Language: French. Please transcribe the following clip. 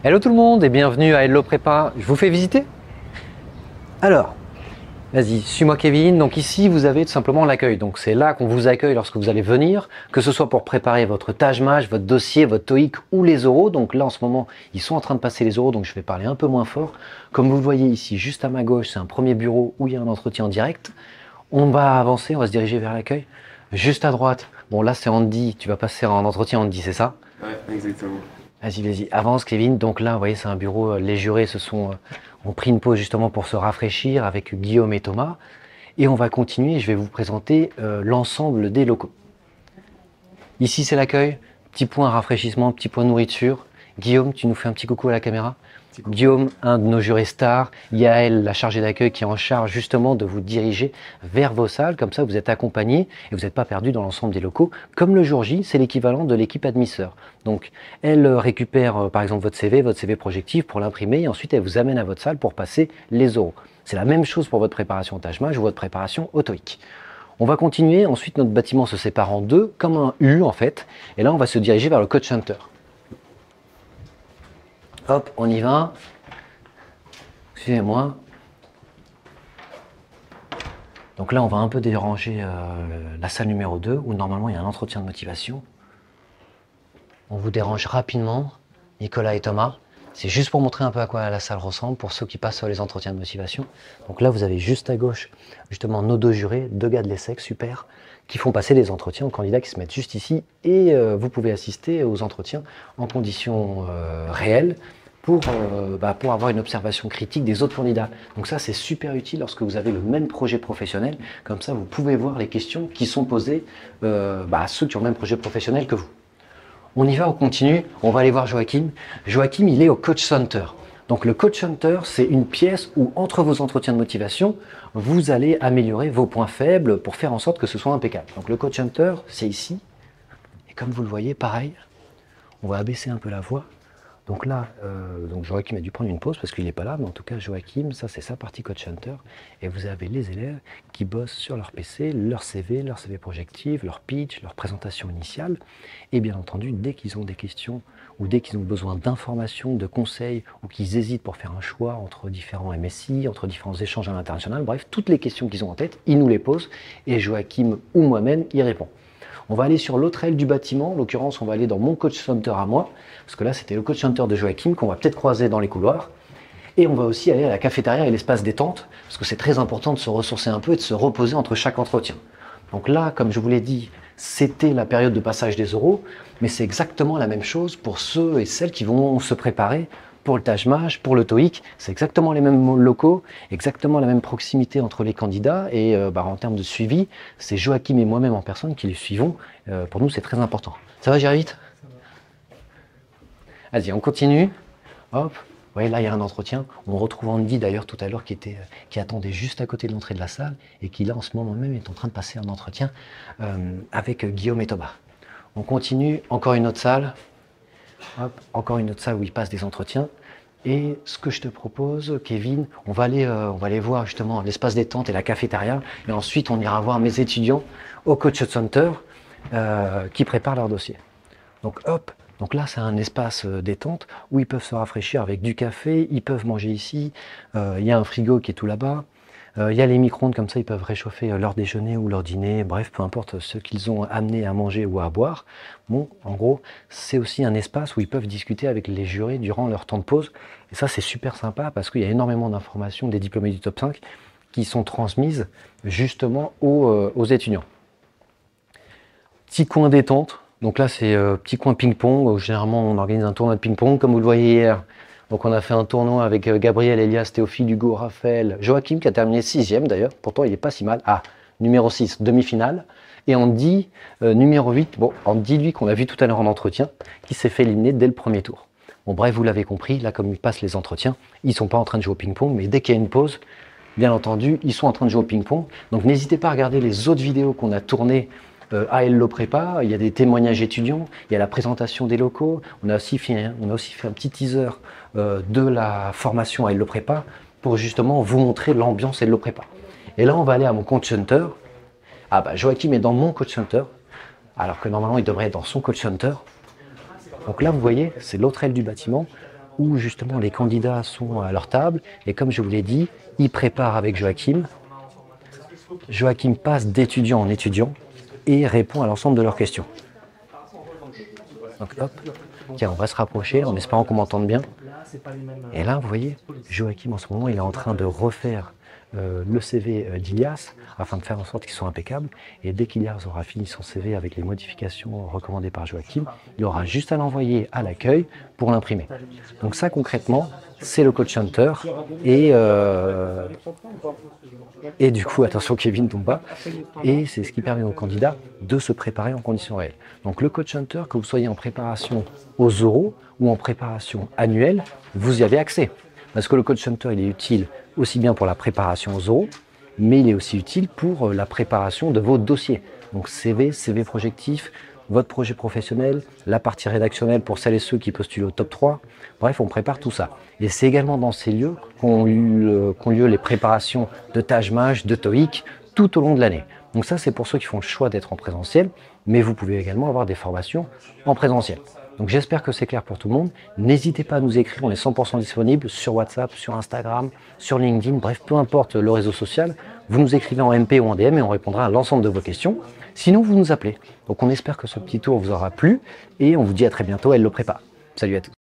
Hello tout le monde et bienvenue à Hello Prépa. Je vous fais visiter? Alors, vas-y, suis-moi Kevin. Donc ici, vous avez tout simplement l'accueil. Donc c'est là qu'on vous accueille lorsque vous allez venir, que ce soit pour préparer votre Taj-Maj, votre dossier, votre TOEIC ou les oraux. Donc là, en ce moment, ils sont en train de passer les oraux, donc je vais parler un peu moins fort. Comme vous le voyez ici, juste à ma gauche, c'est un premier bureau où il y a un entretien en direct. On va avancer, on va se diriger vers l'accueil. Juste à droite, bon là c'est Andy, tu vas passer en entretien Andy, c'est ça? Ouais, exactement. Vas-y, avance Kevin. Donc là, vous voyez, c'est un bureau, les jurés ont pris une pause justement pour se rafraîchir avec Guillaume et Thomas. Et on va continuer, je vais vous présenter l'ensemble des locaux. Ici, c'est l'accueil. Petit point rafraîchissement, petit point nourriture. Guillaume, tu nous fais un petit coucou à la caméra. Guillaume, un de nos jurés stars. Yael, la chargée d'accueil, qui est en charge justement de vous diriger vers vos salles. Comme ça, vous êtes accompagné et vous n'êtes pas perdu dans l'ensemble des locaux. Comme le jour J, c'est l'équivalent de l'équipe admisseur. Donc, elle récupère par exemple votre CV projectif pour l'imprimer et ensuite elle vous amène à votre salle pour passer les oraux. C'est la même chose pour votre préparation au Taj-Maj ou votre préparation au TOEIC. On va continuer. Ensuite, notre bâtiment se sépare en deux, comme un U en fait. Et là, on va se diriger vers le coach center. Hop, on y va. Suivez-moi. Donc là, on va un peu déranger la salle numéro 2, où normalement il y a un entretien de motivation. On vous dérange rapidement, Nicolas et Thomas. C'est juste pour montrer un peu à quoi la salle ressemble pour ceux qui passent sur les entretiens de motivation. Donc là, vous avez juste à gauche, justement, nos deux jurés, deux gars de l'ESSEC, super, qui font passer les entretiens aux candidats qui se mettent juste ici. Et vous pouvez assister aux entretiens en conditions réelles, pour avoir une observation critique des autres candidats. Donc ça, c'est super utile lorsque vous avez le même projet professionnel. Comme ça, vous pouvez voir les questions qui sont posées à ceux qui ont le même projet professionnel que vous. On y va, on continue. On va aller voir Joachim. Joachim, il est au Coach Center. Donc le Coach Center, c'est une pièce où, entre vos entretiens de motivation, vous allez améliorer vos points faibles pour faire en sorte que ce soit impeccable. Donc le Coach Center, c'est ici. Et comme vous le voyez, pareil, on va abaisser un peu la voix. Donc là, Joachim a dû prendre une pause parce qu'il n'est pas là, mais en tout cas, Joachim, ça c'est sa partie Coach Center. Et vous avez les élèves qui bossent sur leur PC, leur CV projectif, leur pitch, leur présentation initiale. Et bien entendu, dès qu'ils ont des questions ou dès qu'ils ont besoin d'informations, de conseils, ou qu'ils hésitent pour faire un choix entre différents MSI, entre différents échanges à l'international, bref, toutes les questions qu'ils ont en tête, ils nous les posent et Joachim ou moi-même y répond. On va aller sur l'autre aile du bâtiment, en l'occurrence on va aller dans mon coach center à moi, parce que là c'était le coach center de Joachim qu'on va peut-être croiser dans les couloirs. Et on va aussi aller à la cafétéria et l'espace détente, parce que c'est très important de se ressourcer un peu et de se reposer entre chaque entretien. Donc là, comme je vous l'ai dit, c'était la période de passage des oraux, mais c'est exactement la même chose pour ceux et celles qui vont se préparer pour le Taj-Maj, pour le TOEIC. C'est exactement les mêmes locaux, exactement la même proximité entre les candidats. Et en termes de suivi, c'est Joachim et moi-même en personne qui les suivons. Pour nous, c'est très important. Ça va, j'irai vite? Vas-y, on continue. Hop. Vous voyez, là, il y a un entretien. On retrouve Andy, d'ailleurs, tout à l'heure, qui attendait juste à côté de l'entrée de la salle et qui, là, en ce moment même, est en train de passer un entretien avec Guillaume et Thomas. On continue. Encore une autre salle. Hop, encore une autre salle où il passe des entretiens. Et ce que je te propose, Kevin, on va aller voir justement l'espace détente et la cafétéria. Et ensuite, on ira voir mes étudiants au Coach Center qui préparent leur dossier. Donc hop, donc là, c'est un espace détente où ils peuvent se rafraîchir avec du café, ils peuvent manger ici. Il y a un frigo qui est tout là-bas. Il y a les micro-ondes, comme ça ils peuvent réchauffer leur déjeuner ou leur dîner, bref, peu importe ce qu'ils ont amené à manger ou à boire. Bon, en gros, c'est aussi un espace où ils peuvent discuter avec les jurés durant leur temps de pause. Et ça, c'est super sympa parce qu'il y a énormément d'informations des diplômés du top 5 qui sont transmises justement aux étudiants. Petit coin détente. Donc là, c'est petit coin ping-pong. Généralement, on organise un tournoi de ping-pong, comme vous le voyez hier. Donc on a fait un tournoi avec Gabriel, Elias, Théophile, Hugo, Raphaël, Joachim qui a terminé 6e d'ailleurs, pourtant il n'est pas si mal. Ah, numéro 6, demi-finale. Et Andy, numéro 8, bon, Andy lui qu'on a vu tout à l'heure en entretien, qui s'est fait éliminer dès le premier tour. Bon bref, vous l'avez compris, là comme ils passent les entretiens, ils ne sont pas en train de jouer au ping-pong, mais dès qu'il y a une pause, bien entendu, ils sont en train de jouer au ping-pong. Donc n'hésitez pas à regarder les autres vidéos qu'on a tournées à Hello Prépa, il y a des témoignages étudiants, il y a la présentation des locaux, on a aussi fait un petit teaser de la formation à Hello Prépa pour justement vous montrer l'ambiance Hello Prépa. Et là, on va aller à mon coach center. Ah bah Joachim est dans mon coach center, alors que normalement il devrait être dans son coach center. Donc là, vous voyez, c'est l'autre aile du bâtiment où justement les candidats sont à leur table et comme je vous l'ai dit, ils préparent avec Joachim. Joachim passe d'étudiant en étudiant et répond à l'ensemble de leurs questions. Donc hop, tiens, on va se rapprocher en espérant qu'on m'entende bien. Et là, vous voyez, Joachim en ce moment, il est en train de refaire le CV d'Ilias afin de faire en sorte qu'il soit impeccable. Et dès qu'Ilias aura fini son CV avec les modifications recommandées par Joachim, il aura juste à l'envoyer à l'accueil pour l'imprimer. Donc ça, concrètement, c'est le coach hunter. Et du coup, attention, Kevin tombe pas. Et c'est ce qui permet aux candidats de se préparer en conditions réelles. Donc le coach hunter, que vous soyez en préparation aux oraux ou en préparation annuelle, vous y avez accès. Parce que le coach hunter, il est utile aussi bien pour la préparation aux oraux, mais il est aussi utile pour la préparation de vos dossiers. Donc CV, CV projectif, votre projet professionnel, la partie rédactionnelle pour celles et ceux qui postulent au top 3. Bref, on prépare tout ça. Et c'est également dans ces lieux qu'ont lieu les préparations de Taj-Maj, de TOEIC, tout au long de l'année. Donc ça, c'est pour ceux qui font le choix d'être en présentiel, mais vous pouvez également avoir des formations en présentiel. Donc j'espère que c'est clair pour tout le monde. N'hésitez pas à nous écrire, on est 100% disponible sur WhatsApp, sur Instagram, sur LinkedIn, bref, peu importe le réseau social. Vous nous écrivez en MP ou en DM et on répondra à l'ensemble de vos questions. Sinon, vous nous appelez. Donc on espère que ce petit tour vous aura plu et on vous dit à très bientôt, elle le prépare. Salut à tous.